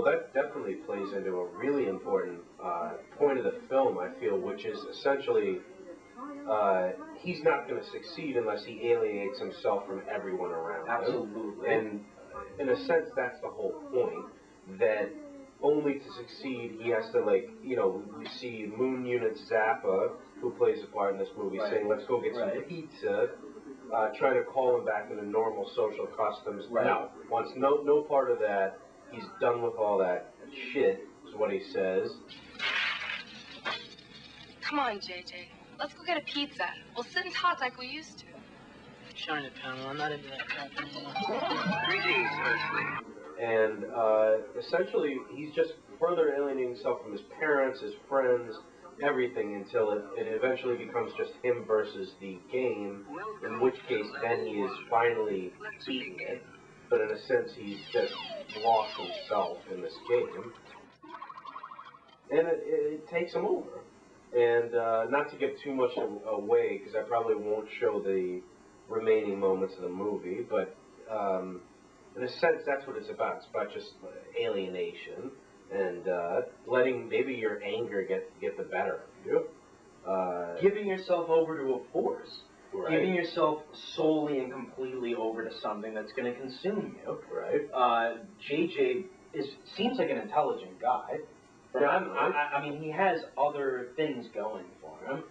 that definitely plays into a really important point of the film, I feel, which is essentially he's not going to succeed unless he alienates himself from everyone around him. Absolutely. And in a sense, that's the whole point, that only to succeed, he has to, like, you know, we see Moon Unit Zappa, who plays a part in this movie, saying, let's go get some pizza, try to call him back into normal social customs. No, wants no part of that. He's done with all that shit, is what he says. Come on, JJ. Let's go get a pizza. We'll sit and talk like we used to. Shine it, Pamela. I'm not into that crap anymore. Greetings, firstly. And essentially, he's just further alienating himself from his parents, his friends, everything, until it eventually becomes just him versus the game, in which case then he is finally beating it. But in a sense, he's just lost himself in this game. And it takes him over. And not to give too much away, because I probably won't show the remaining moments of the movie, but in a sense, that's what it's about. It's about just alienation and letting maybe your anger get the better of you. Giving yourself over to a force. Right. Giving yourself solely and completely over to something that's going to consume you. Right. JJ seems like an intelligent guy. I mean, he has other things going for him.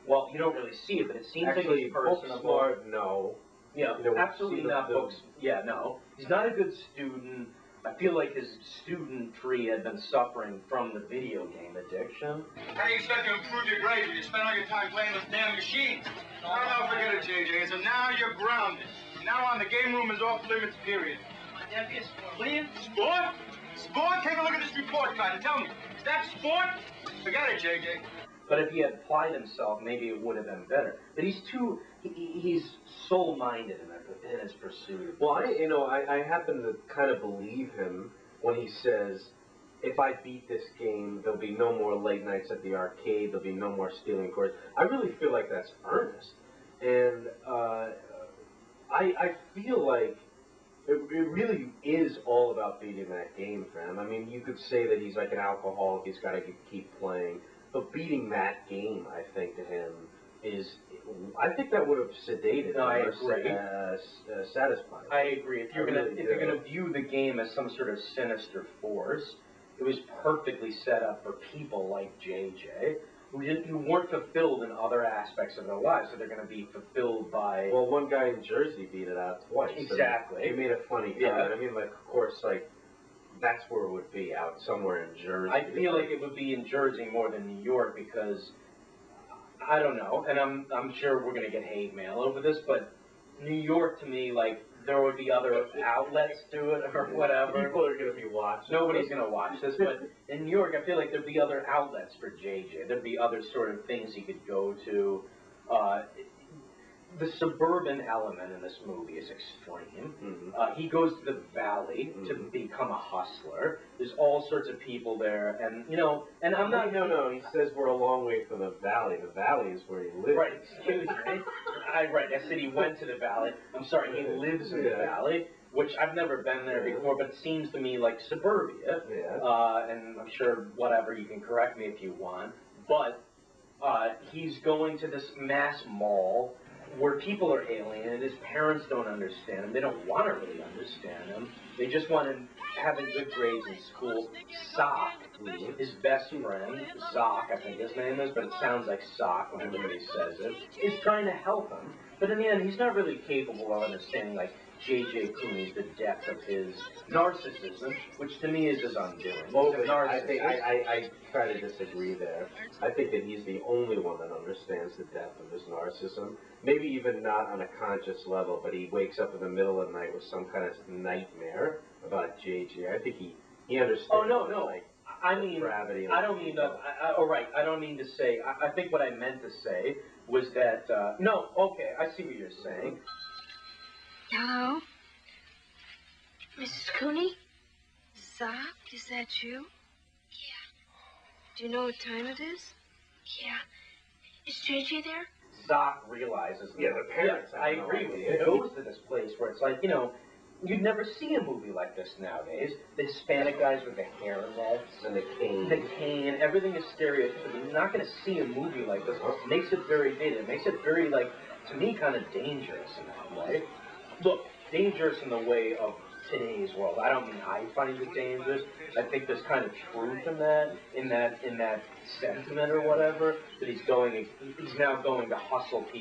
Well, you don't really see it, but it seems like he's personable. Smart, no. Yeah, absolutely not books. Yeah, no. He's not a good student. I feel like his student tree had been suffering from the video game addiction. How do you expect to improve your grades when you spend all your time playing those damn machines? No, forget it, JJ. So now you're grounded. From now on, the game room is off limits, period. That'd be a sport. What do you? Sport? Sport? Take a look at this report card and tell me, is that sport? Forget it, JJ. But if he had applied himself, maybe it would have been better. But he's soul-minded in his pursuit. Well, I happen to kind of believe him when he says, if I beat this game, there'll be no more late nights at the arcade, there'll be no more stealing cars. I really feel like that's earnest. And I feel like it really is all about beating that game for him. I mean, you could say that he's like an alcoholic, he's got to keep playing. But beating that game, I think, to him I think that would have sedated or satisfied. I agree. If you're gonna view the game as some sort of sinister force, it was perfectly set up for people like JJ who weren't fulfilled in other aspects of their lives, so they're going to be fulfilled by. Well, one guy in Jersey beat it out twice. Exactly. He made a funny comment. I mean, like, of course, like, that's where it would be, out somewhere in Jersey. I feel like it would be in Jersey more than New York because, I don't know, and I'm sure we're going to get hate mail over this, but New York to me, like, there would be other outlets to it or whatever. People are going to be watching. Nobody's going to watch this, but in New York, I feel like there'd be other outlets for JJ. There'd be other sort of things he could go to. The suburban element in this movie is extreme. He goes to the valley to become a hustler. There's all sorts of people there, and and I'm not. No. He says we're a long way from the valley. The valley is where he lives. Right. Excuse me. I said he went to the valley. I'm sorry. He lives in the valley, which I've never been there before, but it seems to me like suburbia. Yeah. And I'm sure whatever, you can correct me if you want, but he's going to this mass mall where people are alienated. His parents don't understand him. They don't want to really understand him. They just want him having good grades in school. Sock, his best friend, Sock, I think his name is, but it sounds like Sock when everybody says it, is trying to help him. But in the end, he's not really capable of understanding, like, J.J. Cooney's the depth of his narcissism, which to me is his undoing. Well, I try to disagree there. I think that he's the only one that understands the depth of his narcissism. Maybe even not on a conscious level, but he wakes up in the middle of the night with some kind of nightmare about J.J. I think he understands. Oh, no. Like, I mean, gravity. I don't mean that. All right, I don't mean to say. I think what I meant to say was that. No, okay, I see what you're saying. Hello? Mrs. Cooney? Zoc, is that you? Yeah. Do you know what time it is? Yeah. Is JJ there? Zoc realizes. Yeah, the parents. I agree with you. It goes to this place where it's like, you'd never see a movie like this nowadays. The Hispanic guys with the hairnets And the cane. the cane, everything is stereotypical. You're not going to see a movie like this. It makes it very dated. It makes it very, like, to me, kind of dangerous in that way. Look, dangerous in the way of today's world. I don't mean I find it dangerous. I think there's kind of truth in that sentiment or whatever. That he's now going to hustle people.